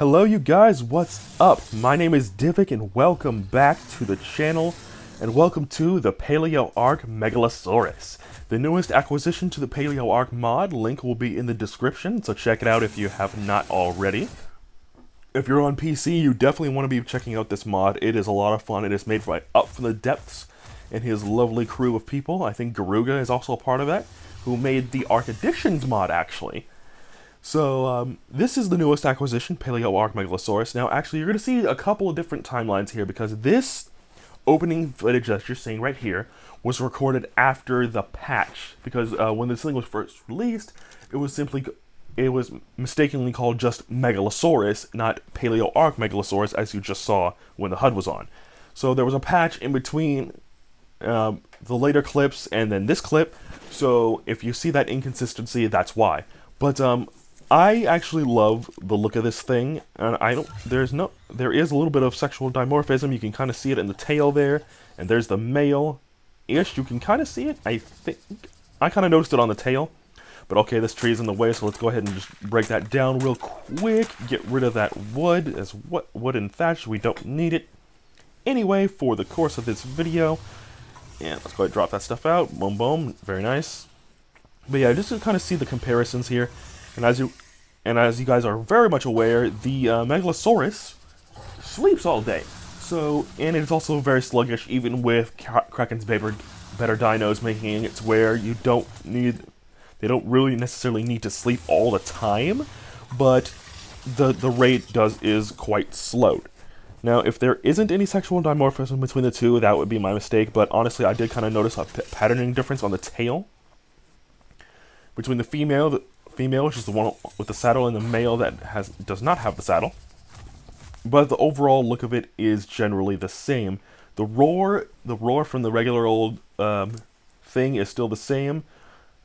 Hello you guys, what's up? My name is Divik and welcome back to the channel and welcome to the Paleo Ark Megalosaurus. The newest acquisition to the Paleo Ark mod, link will be in the description, so check it out if you have not already. If you're on PC, you definitely want to be checking out this mod. It is a lot of fun. It is made by Up from the Depths and his lovely crew of people. I think Garuga is also a part of that, who made the Ark Editions mod actually. So, this is the newest acquisition, Paleo Ark Megalosaurus. Now, actually, you're going to see a couple of different timelines here, because this opening footage that you're seeing right here was recorded after the patch. Because when this thing was first released, it was mistakenly called just Megalosaurus, not Paleo Ark Megalosaurus, as you just saw when the HUD was on. So there was a patch in between the later clips and then this clip, so if you see that inconsistency, that's why. But, I actually love the look of this thing, and there is a little bit of sexual dimorphism. You can kind of see it in the tail there, and there's the male-ish. You can kind of see it, I think. I kind of noticed it on the tail, but okay, this tree is in the way, so let's go ahead and just break that down real quick. Get rid of that wood, as wood and thatch, we don't need it. Anyway, for the course of this video, and let's go ahead and drop that stuff out. Boom, boom, very nice. But yeah, just to kind of see the comparisons here, and as you guys are very much aware, the Megalosaurus sleeps all day. So, and it's also very sluggish, even with Kraken's better dinos, making it where they don't really necessarily need to sleep all the time, but the rate is quite slowed. Now, if there isn't any sexual dimorphism between the two, that would be my mistake, but honestly, I did kind of notice a patterning difference on the tail between the female, which is the one with the saddle, and the male that does not have the saddle. But the overall look of it is generally the same. The roar from the regular old thing is still the same.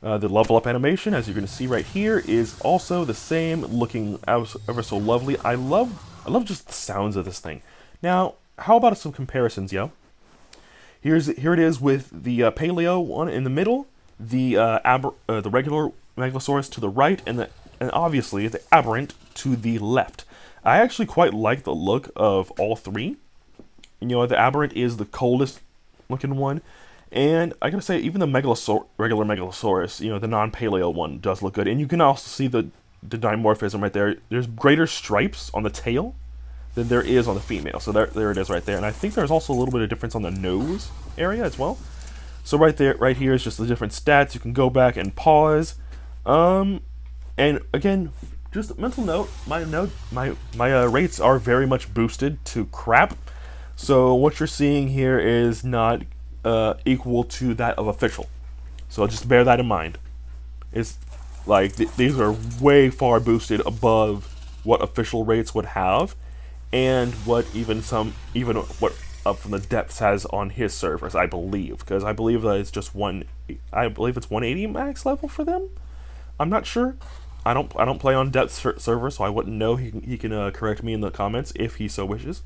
The level up animation, as you're going to see right here, is also the same, looking ever so lovely. I love just the sounds of this thing. Now, how about some comparisons, yo? Here it is with the Paleo one in the middle, the regular Megalosaurus to the right, and obviously the Aberrant to the left. I actually quite like the look of all three. You know, the Aberrant is the coldest looking one, and I gotta say, even the regular Megalosaurus, you know, the non-Paleo one, does look good. And you can also see the dimorphism right there. There's greater stripes on the tail than there is on the female. So there it is right there. And I think there's also a little bit of difference on the nose area as well. So right here is just the different stats. You can go back and pause. And again, just a mental note, my rates are very much boosted to crap. So what you're seeing here is not equal to that of official. So just bear that in mind. It's like these are way far boosted above what official rates would have, and what even what Up from the Depths has on his servers, I believe, because I believe that it's just I believe it's 180 max level for them. I'm not sure. I don't play on Depth server, so I wouldn't know. He can correct me in the comments if he so wishes.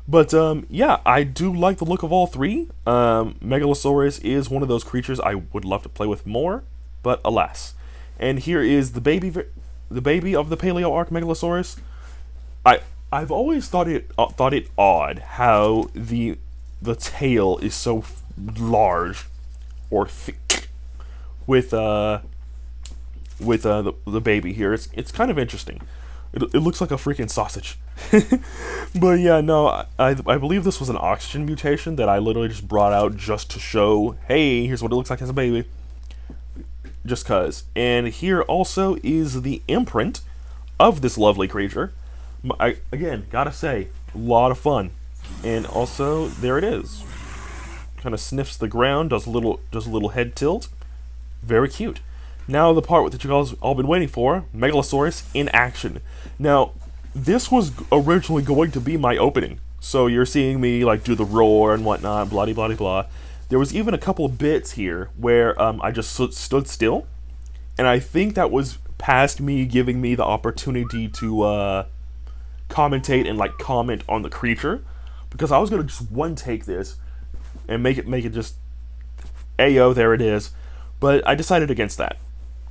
But yeah, I do like the look of all three. Megalosaurus is one of those creatures I would love to play with more, but alas. And here is the baby of the Paleo Ark Megalosaurus. I've always thought it odd how the tail is so large or thick with the baby here. It's kind of interesting. It looks like a freaking sausage. But yeah, no, I believe this was an oxygen mutation that I literally just brought out just to show, hey, here's what it looks like as a baby. Just cuz. And here also is the imprint of this lovely creature. Again, gotta say, a lot of fun. And also, there it is. Kind of sniffs the ground, does a little head tilt. Very cute. Now the part that you guys all been waiting for, Megalosaurus in action. Now, this was originally going to be my opening. So you're seeing me like do the roar and whatnot, blah blah blah. There was even a couple of bits here where I just stood still, and I think that was past me giving me the opportunity to commentate and like comment on the creature, because I was gonna just one take this and make it just ayo, there it is, but I decided against that.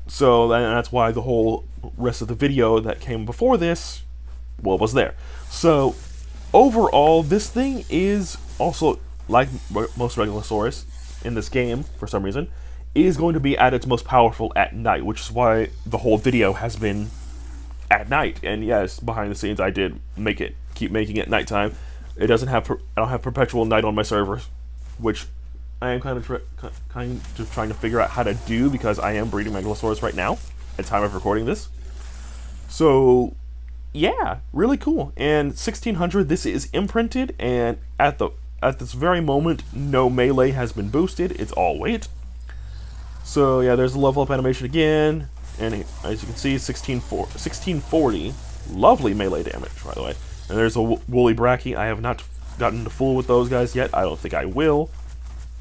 So that's why the whole rest of the video that came before this what was there. So overall, this thing is also, like most Megalosaurus in this game, for some reason, is going to be at its most powerful at night, which is why the whole video has been at night. And yes, behind the scenes, I did keep making it nighttime. It doesn't have, I don't have perpetual night on my servers, which I am kind of trying to figure out how to do, because I am breeding Megalosaurus right now at the time of recording this. So yeah, really cool. And 1600, this is imprinted, and at this very moment, no melee has been boosted. It's all weight. So yeah, there's the level up animation again, and as you can see, 1640, lovely melee damage, by the way. And there's a woolly Bracky. I have not gotten to fool with those guys yet. I don't think I will,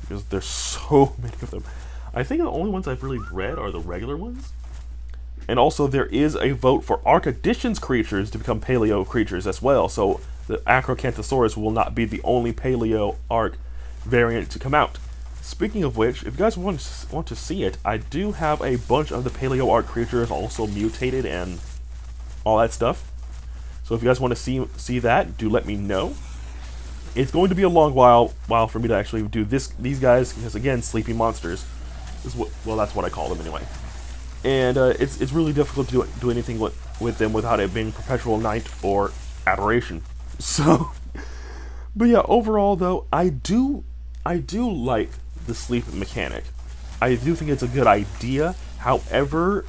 because there's so many of them. I think the only ones I've really bred are the regular ones. And also, there is a vote for Ark Editions creatures to become Paleo creatures as well. So the Acrocanthosaurus will not be the only Paleo Ark variant to come out. Speaking of which, if you guys want to see it, I do have a bunch of the Paleo Ark creatures also mutated and all that stuff. So if you guys want to see that, do let me know. It's going to be a long while for me to actually do these guys, because again, sleepy monsters is well, that's what I call them anyway. And it's really difficult to do anything with them without it being perpetual night or aberration. So, but yeah, overall though, I do like the sleep mechanic. I do think it's a good idea. However,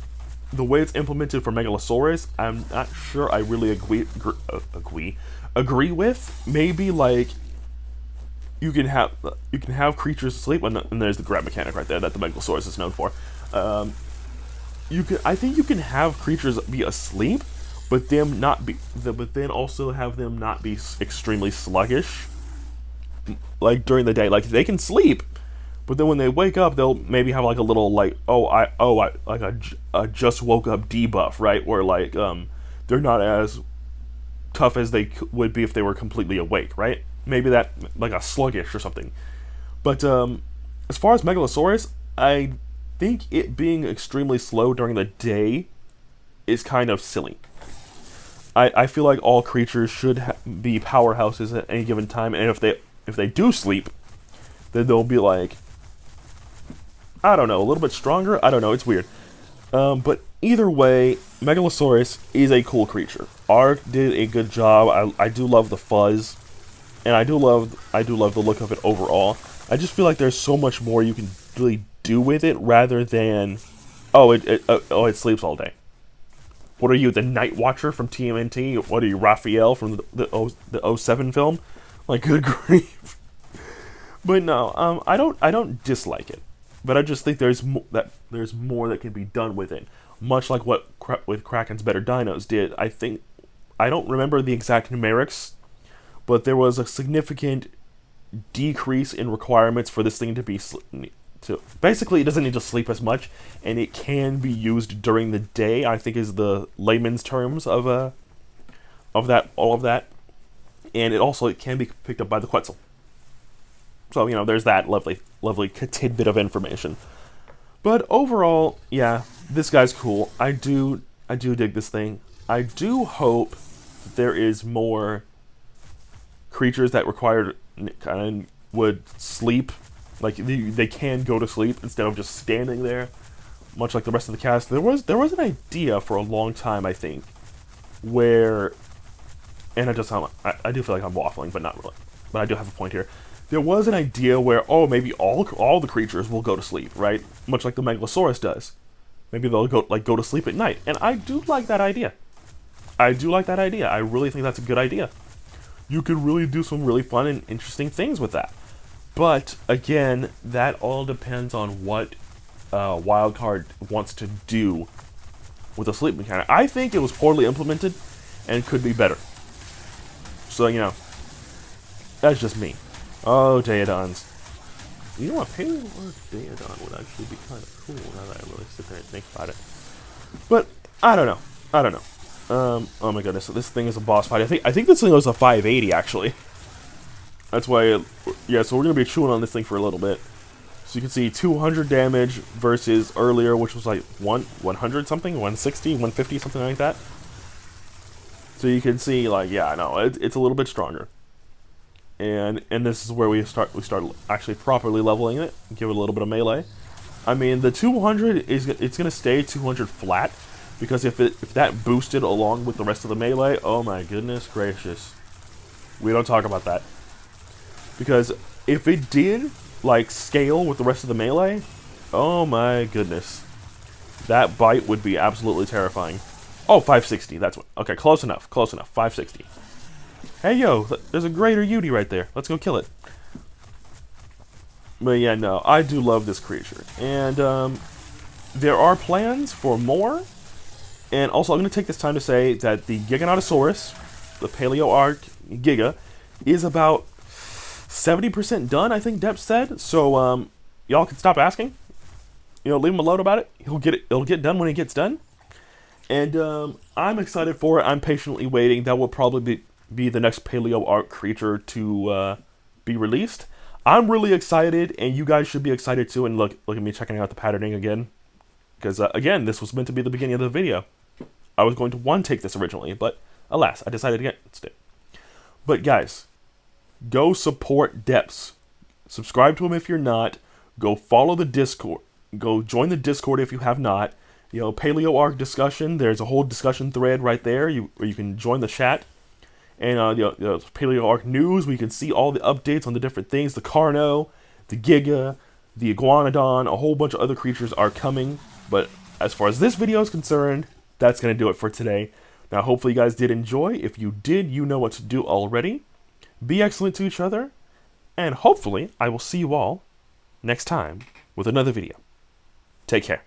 the way it's implemented for Megalosaurus, I'm not sure I really agree with. Maybe like you can have creatures sleep, and there's the grab mechanic right there that the Megalosaurus is known for. I think you can have creatures be asleep, but then also have them not be extremely sluggish, like during the day. Like they can sleep, but then when they wake up, they'll maybe have like a little like like a just woke up debuff, right? Where like they're not as tough as they would be if they were completely awake, right? Maybe that like a sluggish or something. But as far as Megalosaurus, I think it being extremely slow during the day is kind of silly. I feel like all creatures should be powerhouses at any given time, and if they do sleep, then they'll be like, I don't know, a little bit stronger. I don't know. It's weird. But either way, Megalosaurus is a cool creature. Ark did a good job. I do love the fuzz, and I do love the look of it overall. I just feel like there's so much more you can really do with it, rather than it sleeps all day. What are you, the Night Watcher from TMNT? What are you, Raphael from the 07 film? Like, good grief. But no, I don't dislike it, but I just think there's more that can be done with it. Much like what with Kraken's Better Dinos did. I don't remember the exact numerics, but there was a significant decrease in requirements for this thing to be basically, it doesn't need to sleep as much, and it can be used during the day, I think is the layman's terms of all of that. And it can be picked up by the Quetzal. So, there's that lovely tidbit of information. But overall, yeah, this guy's cool. I do dig this thing. I do hope that there is more creatures that would sleep. Like, they can go to sleep instead of just standing there, much like the rest of the cast. There was an idea for a long time, I think, where, and I do feel like I'm waffling, but not really. But I do have a point here. There was an idea where, maybe all the creatures will go to sleep, right? Much like the Megalosaurus does. Maybe they'll go to sleep at night. And I do like that idea. I really think that's a good idea. You could really do some really fun and interesting things with that. But, again, that all depends on what Wildcard wants to do with the sleep mechanic. I think it was poorly implemented and could be better. So, that's just me. Oh, Daeodons. You know what? Paleo Ark Daeodon would actually be kind of cool now that I really sit there and think about it. But, I don't know. Oh my goodness, this thing is a boss fight. I think this thing was a 580, actually. That's why, yeah, so we're going to be chewing on this thing for a little bit. So you can see 200 damage versus earlier, which was like 100 something, 160, 150, something like that. So So you can see, like, yeah, no, it's a little bit stronger. And this is where we start actually properly leveling it, give it a little bit of melee. I mean, the 200 it's gonna stay 200 flat, because if that boosted along with the rest of the melee, oh my goodness gracious, we don't talk about that. Because if it did like scale with the rest of the melee, oh my goodness, that bite would be absolutely terrifying. Oh, 560, that's what. Okay, close enough, 560. Hey, yo, there's a greater Yudi right there. Let's go kill it. But yeah, no, I do love this creature. And there are plans for more. And also, I'm going to take this time to say that the Giganotosaurus, the Paleo Ark Giga, is about 70% done, I think Depp said. So, y'all can stop asking. You know, leave him alone about it. It'll get done when it gets done. And I'm excited for it. I'm patiently waiting. That will probably be the next Paleo Ark creature to be released. I'm really excited, and you guys should be excited too. And look at me checking out the patterning again. Because, again, this was meant to be the beginning of the video. I was going to one-take this originally, but alas, I decided against it. But guys, go support Deps. Subscribe to him if you're not. Go follow the Discord. Go join the Discord if you have not. You know, Paleo Ark discussion, there's a whole discussion thread right there where you can join the chat. And Paleo Ark news, where you can see all the updates on the different things. The Carno, the Giga, the Iguanodon, a whole bunch of other creatures are coming. But as far as this video is concerned, that's going to do it for today. Now, hopefully you guys did enjoy. If you did, you know what to do already. Be excellent to each other. And hopefully, I will see you all next time with another video. Take care.